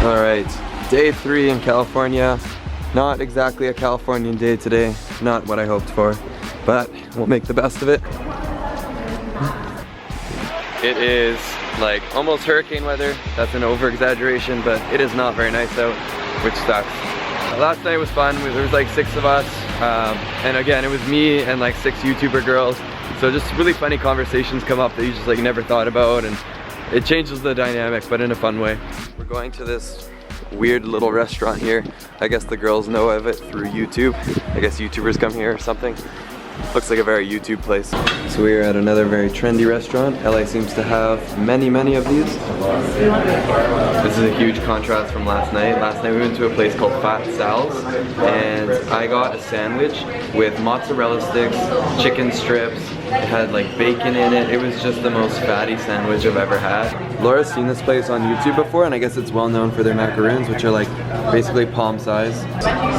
Alright, day 3 in California. Not exactly a Californian day today, not what I hoped for, but we'll make the best of it. It is like almost hurricane weather. That's an over-exaggeration, but it is not very nice out, which sucks. Last night was fun. There was like 6 of us, and again, it was me and like 6 YouTuber girls. So just really funny conversations come up that you just like never thought about, and it changes the dynamic, but in a fun way. We're going to this weird little restaurant here. I guess the girls know of it through YouTube. I guess YouTubers come here or something. Looks like a very YouTube place. So we are at another very trendy restaurant. LA seems to have many of these. This is a huge contrast from last night. Last night we went to a place called Fat Sal's, and I got a sandwich with mozzarella sticks, chicken strips. It had like bacon in it. It was just the most fatty sandwich I've ever had. Laura's seen this place on YouTube before, and I guess it's well known for their macaroons, which are like basically palm size.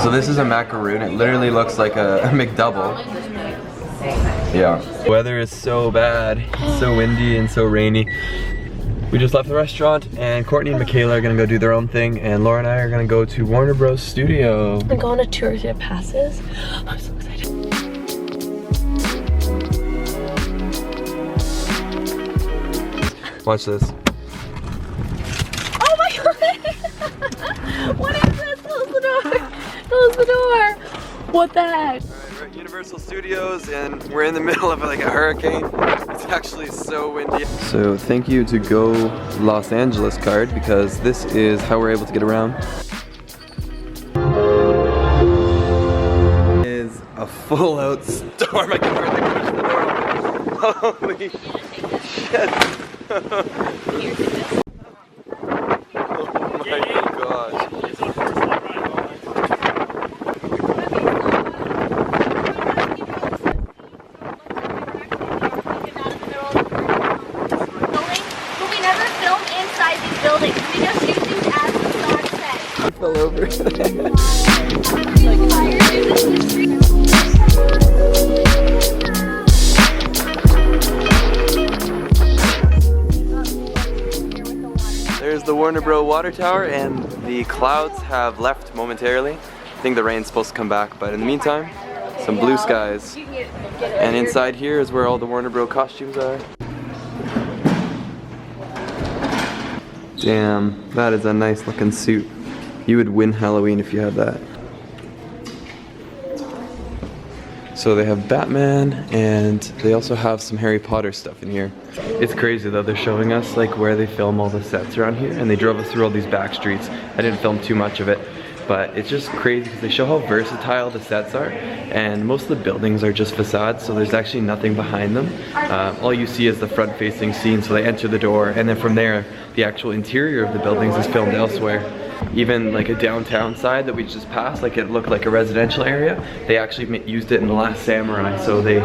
So this is a macaroon. It literally looks like a McDouble. Yeah. Weather is so bad. It's so windy and so rainy. We just left the restaurant, and Courtney and Michaela are gonna go do their own thing, and Laura and I are gonna go to Warner Bros. Studio. I'm going to tour to get passes. I'm so excited. Watch this. Oh my god! What is this? Close the door! Close the door! What the heck? We're at Universal Studios and we're in the middle of like a hurricane. It's actually so windy. So thank you to Go Los Angeles card, because this is how we're able to get around. It is a full out storm. I can hardly push the door. Holy shit. Oh my gosh. I fell over. There's the Warner Bros. Water tower, and the clouds have left momentarily. I think the rain's supposed to come back, but in the meantime, some blue skies. And inside here is where all the Warner Bros. Costumes are. Damn, that is a nice looking suit. You would win Halloween if you had that. So they have Batman, and they also have some Harry Potter stuff in here. It's crazy though, they're showing us like where they film all the sets around here, and they drove us through all these back streets. I didn't film too much of it, but it's just crazy because they show how versatile the sets are, and most of the buildings are just facades, so there's actually nothing behind them. All you see is the front-facing scene, so they enter the door, and then from there, the actual interior of the buildings is filmed elsewhere. Even like a downtown side that we just passed, like it looked like a residential area, they actually used it in The Last Samurai, so they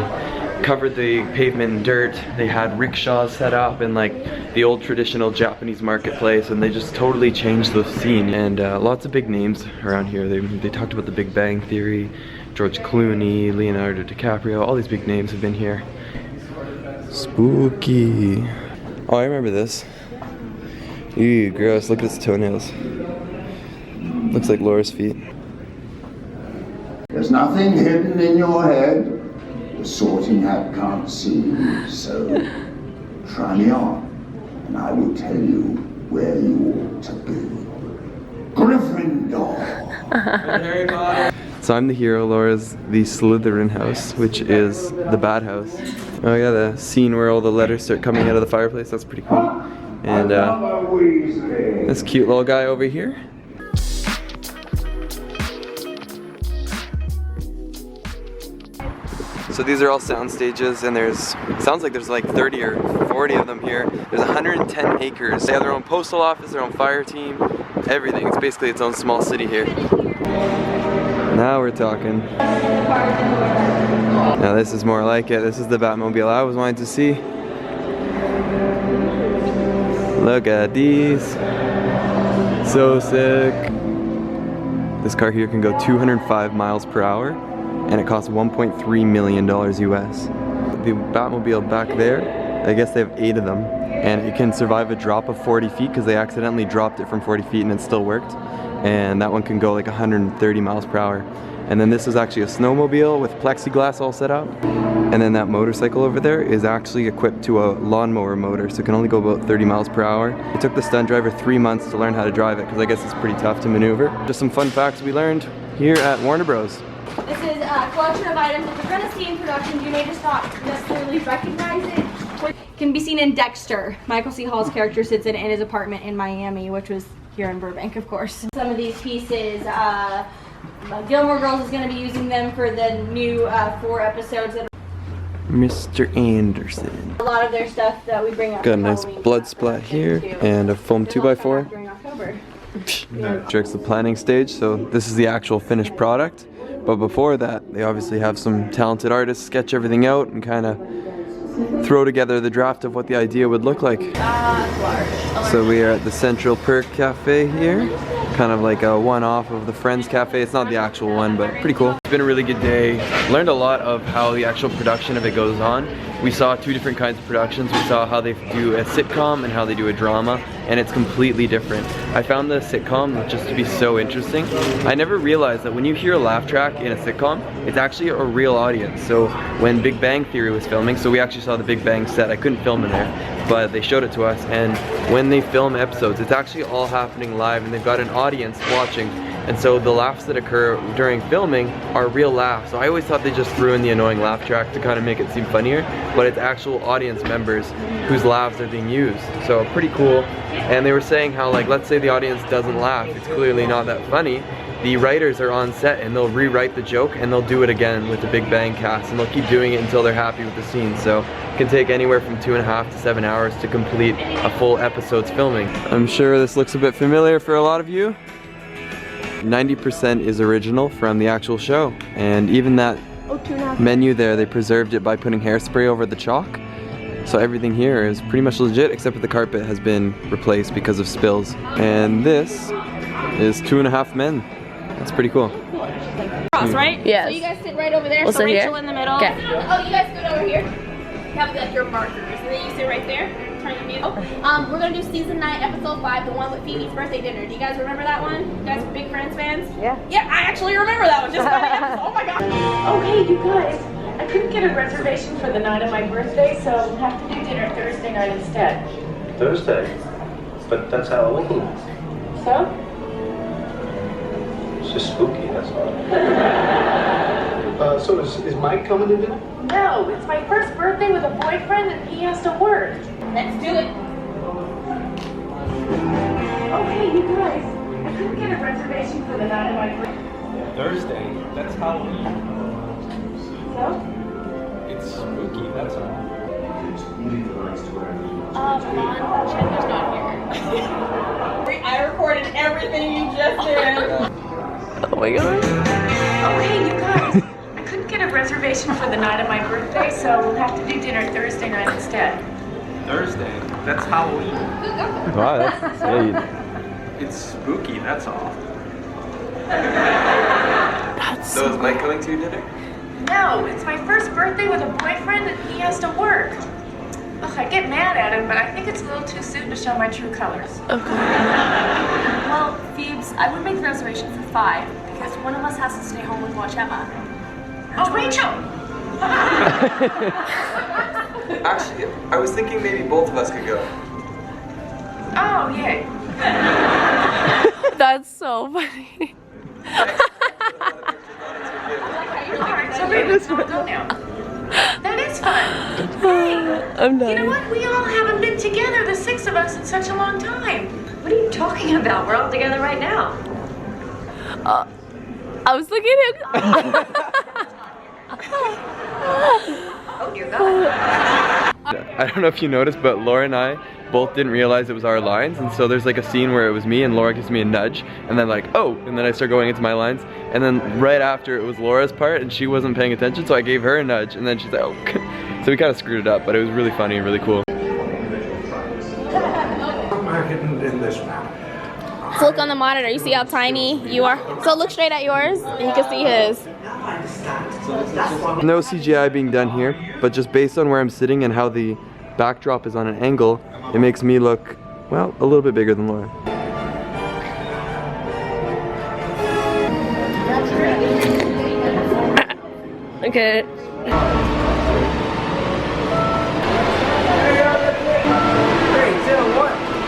covered the pavement in dirt, they had rickshaws set up in like the old traditional Japanese marketplace, and they just totally changed the scene. And lots of big names around here. They talked about the Big Bang Theory, George Clooney, Leonardo DiCaprio, all these big names have been here. Spooky. Oh, I remember this. Ew, gross, look at its toenails. Looks like Laura's feet. There's nothing hidden in your head. The sorting hat can't see you, so try me on, and I will tell you where you ought to be. Gryffindor! Harry Potter. So I'm the hero, Laura's the Slytherin house, which is the bad house. Oh yeah, the scene where all the letters start coming out of the fireplace, that's pretty cool. And this cute little guy over here. So these are all sound stages, and sounds like there's like 30 or 40 of them here. There's 110 acres. They have their own postal office, their own fire team, everything. It's basically its own small city here. Now we're talking. Now this is more like it. This is the Batmobile I was wanting to see. Look at these. So sick. This car here can go 205 miles per hour, and it costs $1.3 million US. The Batmobile back there, I guess they have 8 of them. and it can survive a drop of 40 feet because they accidentally dropped it from 40 feet and it still worked. And that one can go like 130 miles per hour. And then this is actually a snowmobile with plexiglass all set up. And then that motorcycle over there is actually equipped to a lawnmower motor, so it can only go about 30 miles per hour. It took the stunt driver 3 months to learn how to drive it because I guess it's pretty tough to maneuver. Just some fun facts we learned here at Warner Bros. This is a collection of items that you're going to see in production. You may just not necessarily recognize it. It can be seen in Dexter. Michael C. Hall's character sits in his apartment in Miami, which was here in Burbank, of course. Some of these pieces, Gilmore Girls is going to be using them for the new 4 episodes. Mr. Anderson. A lot of their stuff that we bring up. Got a nice blood splat here and a foam 2x4. During October. Tricks the planning stage, so this is the actual finished product. But before that, they obviously have some talented artists sketch everything out and kind of throw together the draft of what the idea would look like. So we are at the Central Perk Cafe here, kind of like a one-off of the Friends Cafe. It's not the actual one, but pretty cool. It's been a really good day. Learned a lot of how the actual production of it goes on. We saw 2 different kinds of productions. We saw how they do a sitcom and how they do a drama, and it's completely different. I found the sitcom just to be so interesting. I never realized that when you hear a laugh track in a sitcom, it's actually a real audience. So when Big Bang Theory was filming, so we actually saw the Big Bang set. I couldn't film in there, but they showed it to us, and when they film episodes, it's actually all happening live, and they've got an audience watching. And so the laughs that occur during filming are real laughs. So I always thought they just threw in the annoying laugh track to kind of make it seem funnier, but it's actual audience members whose laughs are being used. So pretty cool. And they were saying how, like, let's say the audience doesn't laugh, it's clearly not that funny. The writers are on set and they'll rewrite the joke and they'll do it again with the Big Bang cast, and they'll keep doing it until they're happy with the scene. So it can take anywhere from 2.5 to 7 hours to complete a full episode's filming. I'm sure this looks a bit familiar for a lot of you. 90% is original from the actual show, and even that menu there, they preserved it by putting hairspray over the chalk. So everything here is pretty much legit, except for the carpet has been replaced because of spills. And this is 2.5 Men. That's pretty cool. Cross, right? Yes. So you guys sit right over there. We'll So sit Rachel here. in the middle. Okay. Oh, you guys sit over here. Have like your markers, and then you sit right there. Turn your view. We're gonna do season 9, episode 5, the one with Phoebe's birthday dinner. Do you guys remember that one? You guys are big Friends fans? Yeah. Yeah, I actually remember that one. Just about the episode. Oh my god. Okay, you guys, I couldn't get a reservation for the night of my birthday, so we'll have to do dinner Thursday night instead. Thursday? But that's Halloween. So? It's just spooky, that's all. So is Mike coming to dinner? No, it's my first birthday with a boyfriend and he has to work. Let's do it. Okay, you guys, I couldn't get a reservation for the night of my birthday. Thursday? That's Halloween. So? It's spooky, that's all. Chandler's not here. I recorded everything you just did. Oh my god. Okay, you guys, I couldn't get a reservation for the night of my birthday, so we'll have to do dinner Thursday night instead. Thursday? That's Halloween. Wow, that's yeah, It's spooky, that's all. So is Mike coming to your dinner? No, it's my first birthday with a boyfriend and he has to work. Ugh, I get mad at him, but I think it's a little too soon to show my true colors. Well, Phoebes, I would make the reservation for 5 because one of us has to stay home and watch Emma. Oh, Rachel! Actually, I was thinking maybe both of us could go. Oh, yay. That's so funny. Alright, so maybe I'll go now. That is fun. Hey, I'm done. you know what? We all haven't been together, the 6 of us, in such a long time. What are you talking about? We're all together right now. I was looking at Oh dear God. I don't know if you noticed, but Laura and I both didn't realize it was our lines, and so there's like a scene where it was me and Laura gives me a nudge, and then like, oh, and then I start going into my lines, and then right after it was Laura's part and she wasn't paying attention, so I gave her a nudge, and then she's like, oh. So we kind of screwed it up, but it was really funny and really cool. In this map. So look on the monitor. You see how tiny you are? So look straight at yours, and you can see his. No CGI being done here, but just based on where I'm sitting and how the backdrop is on an angle, it makes me look, well, a little bit bigger than Laura. Okay.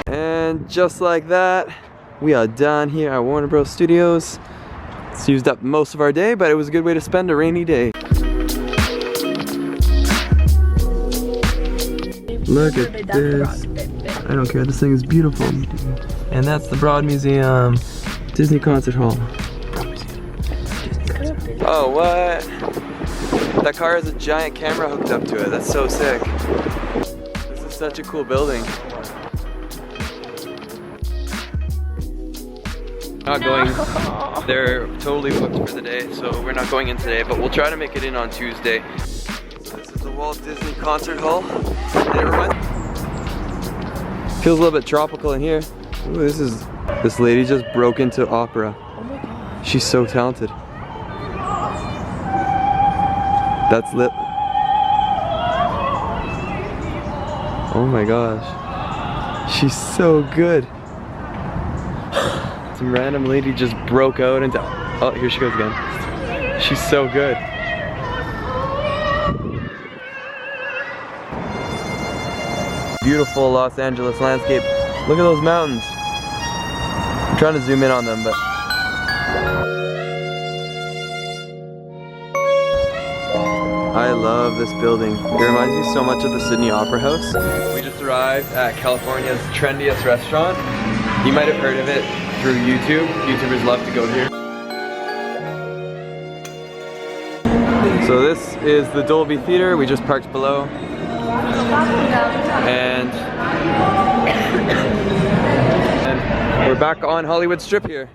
And just like that, we are done here at Warner Bros. Studios. It's used up most of our day, but it was a good way to spend a rainy day. Look at this. I don't care, this thing is beautiful. And that's the Broad Museum Disney Concert Hall. Oh, what? That car has a giant camera hooked up to it. That's so sick. This is such a cool building. Not going. They're totally booked for the day, so we're not going in today, but we'll try to make it in on Tuesday. This is the Walt Disney Concert Hall. And it feels a little bit tropical in here. Ooh, this lady just broke into opera. Oh my gosh. She's so talented. That's lit. Oh my gosh. She's so good. Some random lady just broke out into, oh, here she goes again. She's so good. Beautiful Los Angeles landscape. Look at those mountains. I'm trying to zoom in on them, but I love this building. It reminds me so much of the Sydney Opera House. We just arrived at California's trendiest restaurant. You might have heard of it through YouTube. YouTubers love to go here. So this is the Dolby Theater. We just parked below. And we're back on Hollywood Strip here.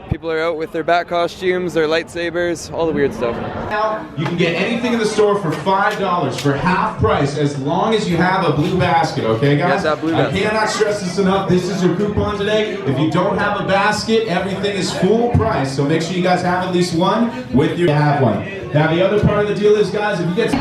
People are out with their bat costumes, their lightsabers, all the weird stuff. Now, you can get anything in the store for $5 for half price as long as you have a blue basket, okay guys? Yes, that blue basket. I cannot stress this enough. This is your coupon today. If you don't have a basket, everything is full price. So make sure you guys have at least one with your have one. Now the other part of the deal is, guys, if you get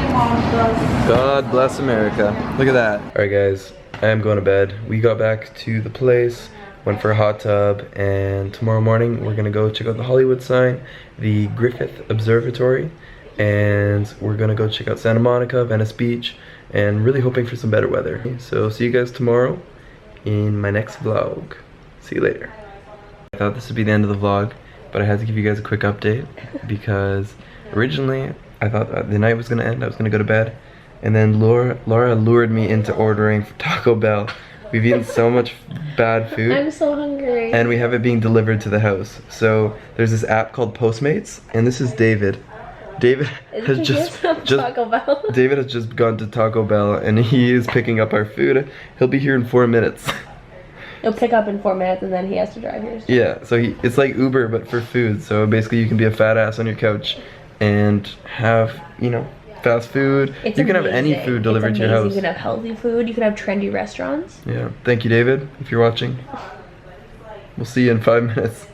God bless America. Look at that. Alright guys, I am going to bed. We got back to the place, went for a hot tub, and tomorrow morning we're gonna go check out the Hollywood sign, the Griffith Observatory, and we're gonna go check out Santa Monica, Venice Beach, and really hoping for some better weather. So see you guys tomorrow in my next vlog. See you later. I thought this would be the end of the vlog, but I had to give you guys a quick update because originally I thought that the night was gonna end, I was gonna go to bed, and then Laura lured me into ordering for Taco Bell. We've eaten so much bad food. I'm so hungry. And we have it being delivered to the house. So there's this app called Postmates, and this is David. David has just Taco Bell. David has just gone to Taco Bell, and he is picking up our food. He'll be here in 4 minutes. He'll pick up in 4 minutes, and then he has to drive here. Yeah, so it's like Uber but for food. So basically, you can be a fat ass on your couch and have, you know, fast food. It's you can have any amazing. food delivered to your house. You can have healthy food. You can have trendy restaurants. Yeah. Thank you, David, if you're watching. We'll see you in 5 minutes.